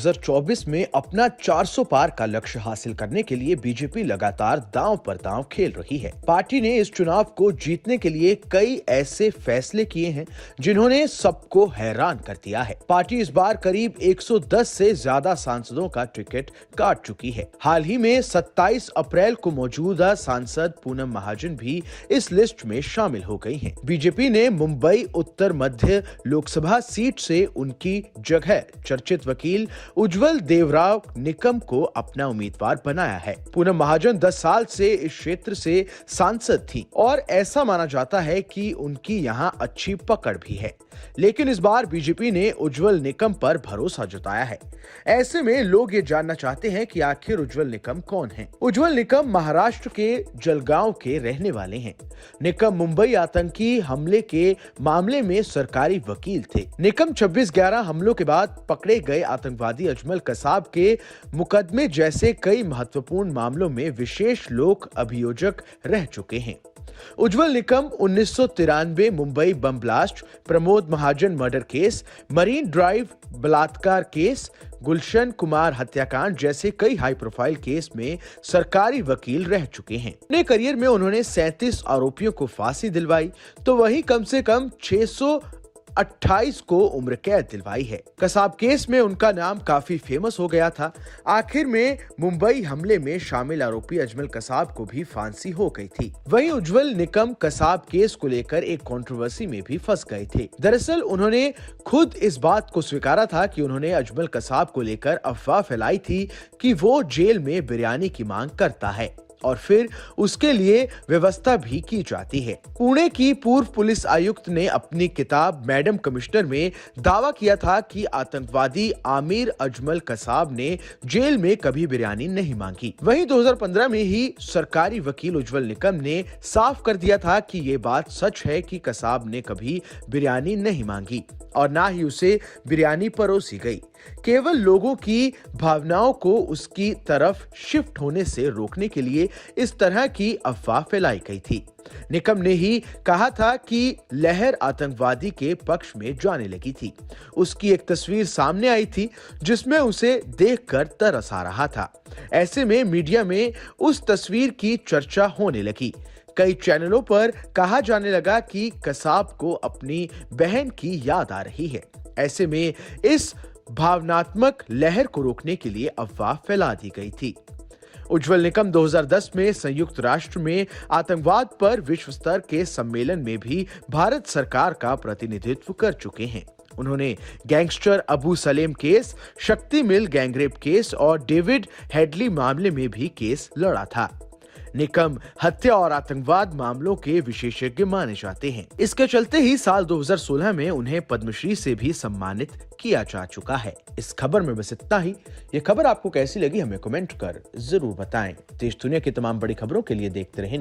2024 में अपना 400 पार का लक्ष्य हासिल करने के लिए बीजेपी लगातार दांव पर दांव खेल रही है। पार्टी ने इस चुनाव को जीतने के लिए कई ऐसे फैसले किए हैं जिन्होंने सबको हैरान कर दिया है। पार्टी इस बार करीब 110 से ज्यादा सांसदों का टिकट काट चुकी है। हाल ही में 27 अप्रैल को मौजूदा सांसद पूनम महाजन भी इस लिस्ट में शामिल हो गई हैं। बीजेपी ने मुंबई उत्तर मध्य लोकसभा सीट से उनकी जगह चर्चित वकील उज्जवल देवराव निकम को अपना उम्मीदवार बनाया है। पूनम महाजन 10 साल से इस क्षेत्र से सांसद थी और ऐसा माना जाता है कि उनकी यहां अच्छी पकड़ भी है, लेकिन इस बार बीजेपी ने उज्जवल निकम पर भरोसा जताया है। ऐसे में लोग ये जानना चाहते हैं कि आखिर उज्जवल निकम कौन है। उज्जवल निकम महाराष्ट्र के जलगांव के रहने वाले हैं। निकम मुंबई आतंकी हमले के मामले में सरकारी वकील थे। निकम 26/11 हमलों के बाद पकड़े गए आतंकवादी अजमल कसाब के मुकदमे जैसे कई महत्वपूर्ण मामलों में विशेष लोक अभियोजक रह चुके हैं। उज्जवल Nikam 1993 Mumbai bomb blast, Pramod Mahajan murder case, marine drive बलात्कार केस, गुलशन कुमार हत्याकांड जैसे कई हाई प्रोफाइल केस में सरकारी वकील रह चुके हैं। अपने करियर में उन्होंने 37 आरोपियों को फांसी दिलवाई तो वहीं कम से कम 628 को उम्र कैद दिलवाई है। कसाब केस में उनका नाम काफी फेमस हो गया था। आखिर में मुंबई हमले में शामिल आरोपी अजमल कसाब को भी फांसी हो गई थी। वहीं उज्जवल निकम कसाब केस को लेकर एक कंट्रोवर्सी में भी फंस गए थे। दरअसल उन्होंने खुद इस बात को स्वीकारा था कि उन्होंने अजमल कसाब को लेकर अफवाह फैलाई थी कि वो जेल में बिरयानी की मांग करता है और फिर उसके लिए व्यवस्था भी की जाती है। पुणे की पूर्व पुलिस आयुक्त ने अपनी किताब मैडम कमिश्नर में दावा किया था कि आतंकवादी आमिर अजमल कसाब ने जेल में कभी बिरयानी नहीं मांगी। वहीं 2015 में ही सरकारी वकील उज्जवल निकम ने साफ कर दिया था कि ये बात सच है कि कसाब ने कभी बिरयानी नहीं मांगी और ना ही उसे बिरयानी परोसी गई। केवल लोगों की भावनाओं को उसकी तरफ शिफ्ट होने से रोकने के लिए इस तरह की अफवाह फैलाई गई थी। निकम ने ही कहा था कि लहर आतंकवादी के पक्ष में जाने लगी थी। उसकी एक तस्वीर सामने आई थी जिसमें उसे देखकर तरस आ रहा था। ऐसे में मीडिया में उस तस्वीर की चर्चा होने लगी। कई चैनलों पर कहा जाने लगा कि कसाब को अपनी बहन की याद आ रही है। ऐसे में इस भावनात्मक लहर को रोकने के लिए अफवाह फैला दी गई थी। उज्जवल निकम 2010 में संयुक्त राष्ट्र में आतंकवाद पर विश्व स्तर के सम्मेलन में भी भारत सरकार का प्रतिनिधित्व कर चुके हैं। उन्होंने गैंगस्टर अबू सलेम केस, शक्ति मिल गैंगरेप केस और डेविड हेडली मामले में भी केस लड़ा था। निकम हत्या और आतंकवाद मामलों के विशेषज्ञ माने जाते हैं। इसके चलते ही साल 2016 में उन्हें पद्मश्री से भी सम्मानित किया जा चुका है। इस खबर में बस इतना ही। ये खबर आपको कैसी लगी हमें कमेंट कर जरूर बताएं। देश दुनिया की तमाम बड़ी खबरों के लिए देखते रहें